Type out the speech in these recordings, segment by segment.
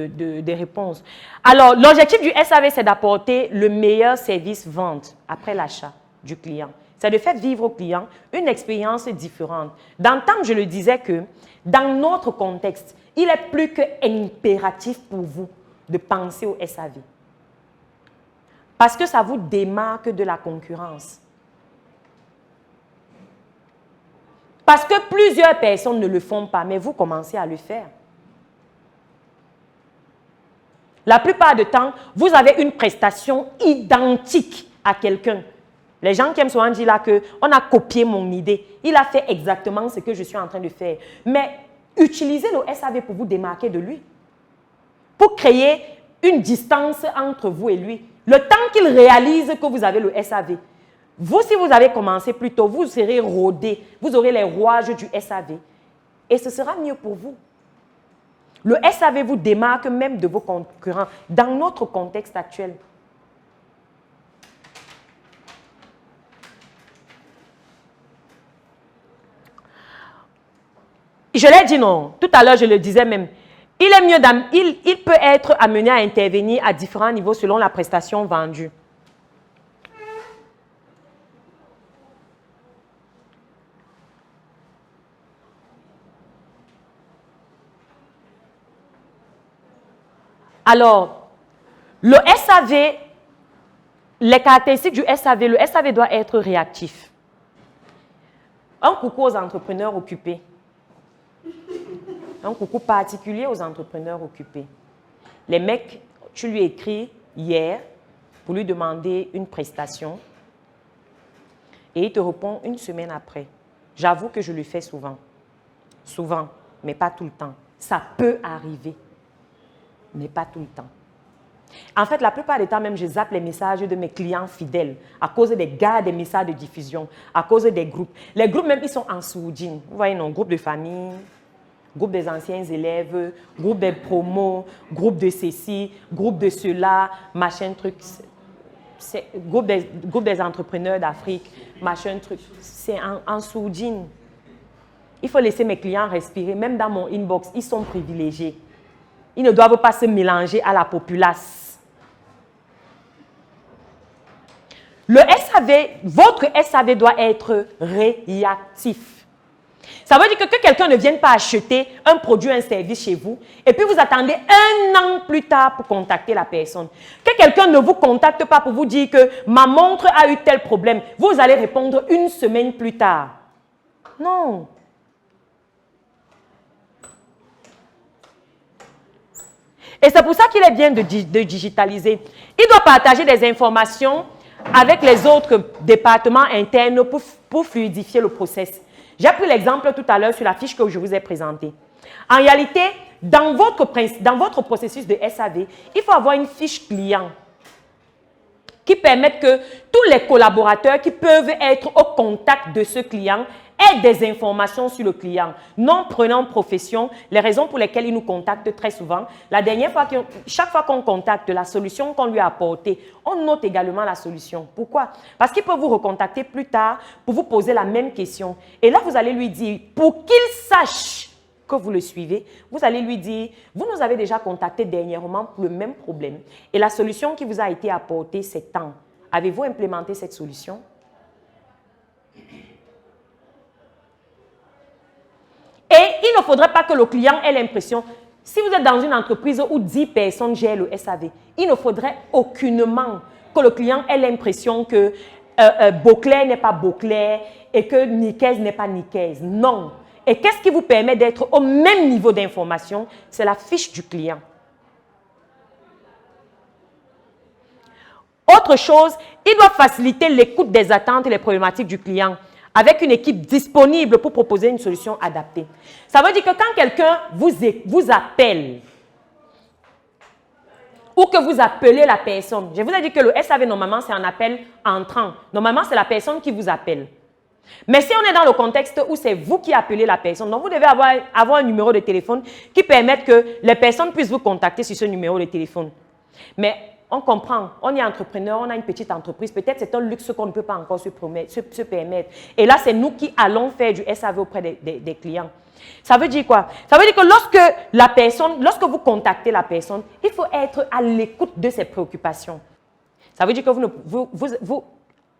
des réponses. Alors, l'objectif du SAV, c'est d'apporter le meilleur service vente après l'achat du client. C'est de faire vivre au client une expérience différente. D'entendre, je le disais, que dans notre contexte, il est plus que impératif pour vous de penser au SAV. Parce que ça vous démarque de la concurrence. Parce que plusieurs personnes ne le font pas, mais vous commencez à le faire. La plupart du temps, vous avez une prestation identique à quelqu'un. Les gens qui aiment souvent dire là qu'on a copié mon idée. Il a fait exactement ce que je suis en train de faire. Mais utilisez le SAV pour vous démarquer de lui. Pour créer une distance entre vous et lui. Le temps qu'il réalise que vous avez le SAV. Vous, si vous avez commencé plus tôt, vous serez rodé. Vous aurez les rouages du SAV. Et ce sera mieux pour vous. Le SAV vous démarque même de vos concurrents dans notre contexte actuel. Je l'ai dit non, tout à l'heure je le disais même. Il peut être amené à intervenir à différents niveaux selon la prestation vendue. Alors, le SAV, les caractéristiques du SAV, le SAV doit être réactif. Un coucou aux entrepreneurs occupés. Un coucou particulier aux entrepreneurs occupés. Les mecs, tu lui écris hier pour lui demander une prestation et il te répond une semaine après. J'avoue que je le fais souvent. Souvent, mais pas tout le temps. Ça peut arriver, mais pas tout le temps. En fait, la plupart des temps, même, je zappe les messages de mes clients fidèles à cause des gars des messages de diffusion, à cause des groupes. Les groupes, même, ils sont en sourdine. Vous voyez, non, groupe de famille, groupe des anciens élèves, groupe des promos, groupe de ceci, groupe de cela, machin truc. Groupe des entrepreneurs d'Afrique, machin truc. C'est en sourdine. Il faut laisser mes clients respirer. Même dans mon inbox, ils sont privilégiés. Ils ne doivent pas se mélanger à la populace. Le SAV, votre SAV doit être réactif. Ça veut dire que quelqu'un ne vienne pas acheter un produit, un service chez vous, et puis vous attendez un an plus tard pour contacter la personne. Que quelqu'un ne vous contacte pas pour vous dire que ma montre a eu tel problème. Vous allez répondre une semaine plus tard. Non. Et c'est pour ça qu'il est bien de digitaliser. Il doit partager des informations avec les autres départements internes pour fluidifier le process. J'ai pris l'exemple tout à l'heure sur la fiche que je vous ai présentée. En réalité, dans votre processus de SAV, il faut avoir une fiche client qui permette que tous les collaborateurs qui peuvent être au contact de ce client aient des informations sur le client. Non prenant profession, les raisons pour lesquelles il nous contacte très souvent. La dernière fois, chaque fois qu'on contacte la solution qu'on lui a apportée, on note également la solution. Pourquoi? Parce qu'il peut vous recontacter plus tard pour vous poser la même question. Et là, vous allez lui dire, pour qu'il sache que vous le suivez, vous allez lui dire, vous nous avez déjà contacté dernièrement pour le même problème. Et la solution qui vous a été apportée, c'est tant. Avez-vous implémenté cette solution? Et il ne faudrait pas que le client ait l'impression, si vous êtes dans une entreprise où 10 personnes gèrent le SAV, il ne faudrait aucunement que le client ait l'impression que Beauclair n'est pas Beauclair et que Nicaise n'est pas Nicaise. Non. Et qu'est-ce qui vous permet d'être au même niveau d'information? C'est la fiche du client. Autre chose, il doit faciliter l'écoute des attentes et les problématiques du client avec une équipe disponible pour proposer une solution adaptée. Ça veut dire que quand quelqu'un vous appelle ou que vous appelez la personne, je vous ai dit que le SAV, normalement, c'est un appel entrant. Normalement, c'est la personne qui vous appelle. Mais si on est dans le contexte où c'est vous qui appelez la personne, donc vous devez avoir un numéro de téléphone qui permette que les personnes puissent vous contacter sur ce numéro de téléphone. Mais On comprend, on est entrepreneur, on a une petite entreprise. Peut-être c'est un luxe qu'on ne peut pas encore se permettre. Et là, c'est nous qui allons faire du SAV auprès des clients. Ça veut dire quoi? Ça veut dire que lorsque vous contactez la personne, il faut être à l'écoute de ses préoccupations. Ça veut dire que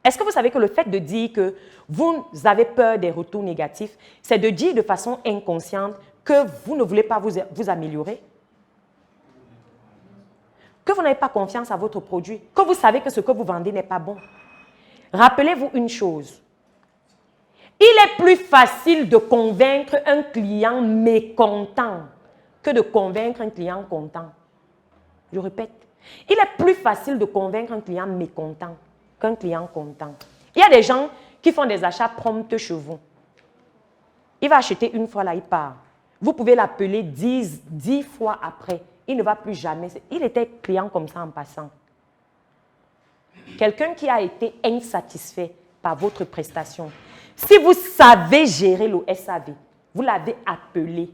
est-ce que vous savez que le fait de dire que vous avez peur des retours négatifs, c'est de dire de façon inconsciente que vous ne voulez pas vous améliorer? Que vous n'avez pas confiance à votre produit, que vous savez que ce que vous vendez n'est pas bon. Rappelez-vous une chose. Il est plus facile de convaincre un client mécontent que de convaincre un client content. Je répète, il est plus facile de convaincre un client mécontent qu'un client content. Il y a des gens qui font des achats prompts chez vous. Il va acheter une fois là, il part. Vous pouvez l'appeler 10 fois après. Il ne va plus jamais. Il était client comme ça en passant. Quelqu'un qui a été insatisfait par votre prestation. Si vous savez gérer le SAV, vous l'avez appelé,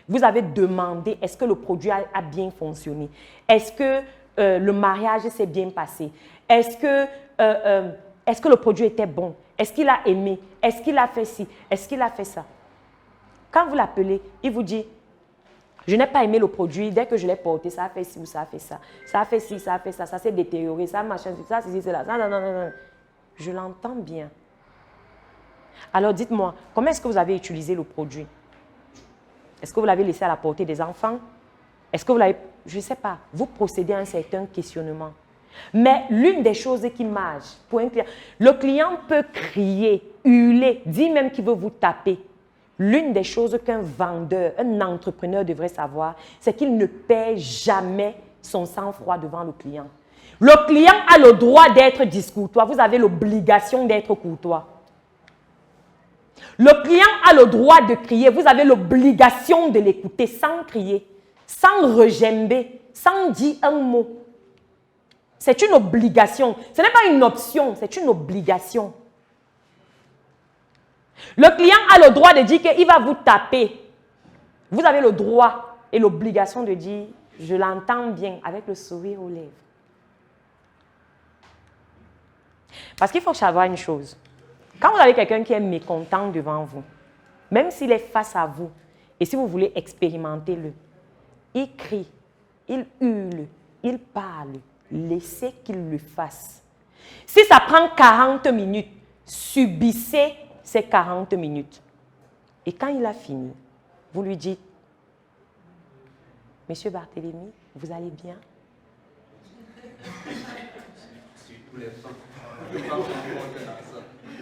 vous avez demandé est-ce que le produit a bien fonctionné, est-ce que le mariage s'est bien passé, est-ce que le produit était bon, est-ce qu'il a aimé, est-ce qu'il a fait ci, est-ce qu'il a fait ça. Quand vous l'appelez, il vous dit je n'ai pas aimé le produit, dès que je l'ai porté, ça a fait ci ou ça a fait ça. Ça a fait ci, ça a fait ça, ça s'est détérioré, ça machin, ça, c'est là. Non. Je l'entends bien. Alors dites-moi, comment est-ce que vous avez utilisé le produit? Est-ce que vous l'avez laissé à la portée des enfants? Est-ce que vous l'avez... Je ne sais pas. Vous procédez à un certain questionnement. Mais l'une des choses qui marche pour un client, le client peut crier, hurler, dire même qu'il veut vous taper. L'une des choses qu'un vendeur, un entrepreneur devrait savoir, c'est qu'il ne perd jamais son sang-froid devant le client. Le client a le droit d'être discourtois. Vous avez l'obligation d'être courtois. Le client a le droit de crier. Vous avez l'obligation de l'écouter sans crier, sans regember, sans dire un mot. C'est une obligation. Ce n'est pas une option, c'est une obligation. Le client a le droit de dire qu'il va vous taper. Vous avez le droit et l'obligation de dire « je l'entends bien » avec le sourire aux lèvres. Parce qu'il faut savoir une chose. Quand vous avez quelqu'un qui est mécontent devant vous, même s'il est face à vous, et si vous voulez expérimenter-le, il crie, il hurle, il parle, laissez qu'il le fasse. Si ça prend 40 minutes, subissez ces 40 minutes. Et quand il a fini, vous lui dites, « Monsieur Barthélemy, vous allez bien ?»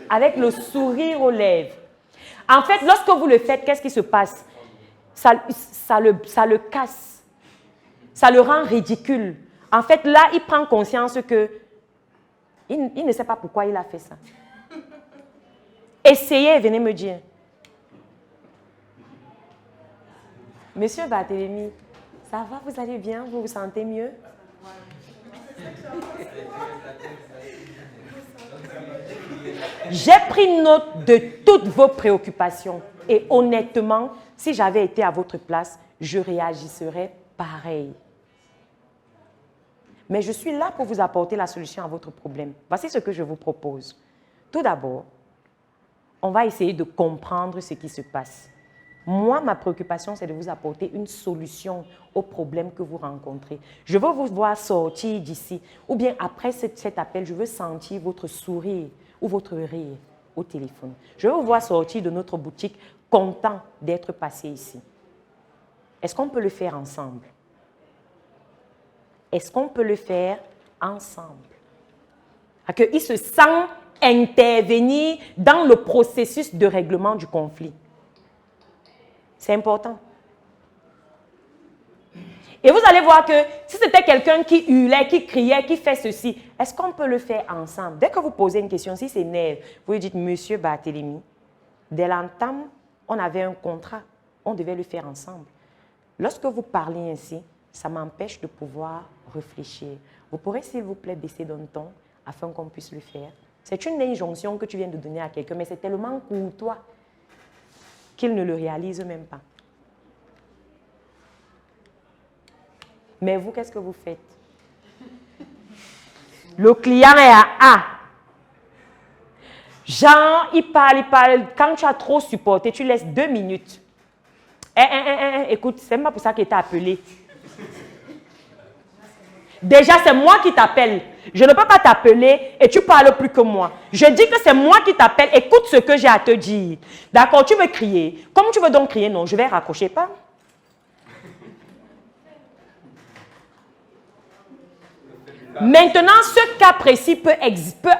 Avec le sourire aux lèvres. En fait, lorsque vous le faites, qu'est-ce qui se passe? Ça le casse. Ça le rend ridicule. En fait, là, il prend conscience que il ne sait pas pourquoi il a fait ça. Essayez, venez me dire. Monsieur Barthélemy, ça va, vous allez bien? Vous vous sentez mieux? J'ai pris note de toutes vos préoccupations et honnêtement, si j'avais été à votre place, je réagisserais pareil. Mais je suis là pour vous apporter la solution à votre problème. Voici ce que je vous propose. Tout d'abord, on va essayer de comprendre ce qui se passe. Moi, ma préoccupation, c'est de vous apporter une solution au problème que vous rencontrez. Je veux vous voir sortir d'ici, ou bien après cet appel, je veux sentir votre sourire ou votre rire au téléphone. Je veux vous voir sortir de notre boutique content d'être passé ici. Est-ce qu'on peut le faire ensemble? Est-ce qu'on peut le faire ensemble? Il se sent intervenir dans le processus de règlement du conflit. C'est important. Et vous allez voir que si c'était quelqu'un qui hurlait, qui criait, qui fait ceci, est-ce qu'on peut le faire ensemble? Dès que vous posez une question, si c'est nerf, vous lui dites, Monsieur Barthélemy, dès l'entame, on avait un contrat, on devait le faire ensemble. Lorsque vous parlez ainsi, ça m'empêche de pouvoir réfléchir. Vous pourrez, s'il vous plaît, baisser d'un ton afin qu'on puisse le faire. C'est une injonction que tu viens de donner à quelqu'un, mais c'est tellement courtois qu'il ne le réalise même pas. Mais vous, qu'est-ce que vous faites? Le client est à A. Genre, il parle. Quand tu as trop supporté, tu laisses 2 minutes. Écoute, c'est même pas pour ça qu'il t'a appelé. Déjà, c'est moi qui t'appelle. Je ne peux pas t'appeler et tu parles plus que moi. Je dis que c'est moi qui t'appelle. Écoute ce que j'ai à te dire. D'accord, tu veux crier. Comme tu veux donc crier, non, je vais raccrocher pas. Maintenant, ce cas précis peut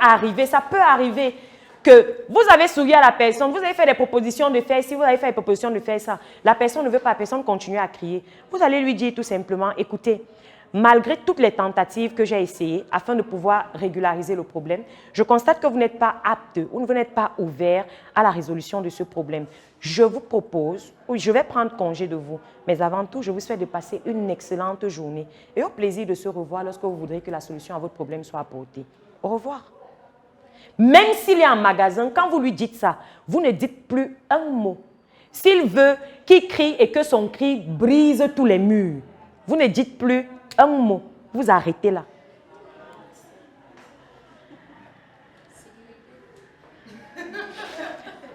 arriver. Ça peut arriver que vous avez souri à la personne, vous avez fait des propositions de faire ci, vous avez fait des propositions de faire ça. La personne ne veut pas, la personne continue à crier. Vous allez lui dire tout simplement, écoutez, malgré toutes les tentatives que j'ai essayées afin de pouvoir régulariser le problème, je constate que vous n'êtes pas apte ou vous n'êtes pas ouvert à la résolution de ce problème. Je vous propose, oui, je vais prendre congé de vous, mais avant tout, je vous souhaite de passer une excellente journée et au plaisir de se revoir lorsque vous voudrez que la solution à votre problème soit apportée. Au revoir. Même s'il est en magasin, quand vous lui dites ça, vous ne dites plus un mot. S'il veut qu'il crie et que son cri brise tous les murs, vous ne dites plus un mot. Vous arrêtez là.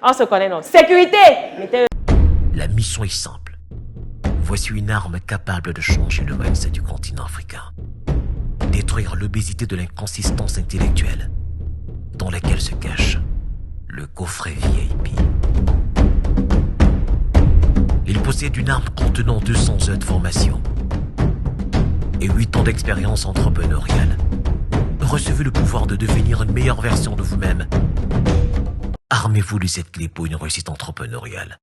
On se connaît, non? Sécurité! La mission est simple. Voici une arme capable de changer le mindset du continent africain. Détruire l'obésité de l'inconsistance intellectuelle dans laquelle se cache le coffret VIP. Il possède une arme contenant 200 heures de formation et 8 ans d'expérience entrepreneuriale. Recevez le pouvoir de devenir une meilleure version de vous-même. Armez-vous de cette clé pour une réussite entrepreneuriale.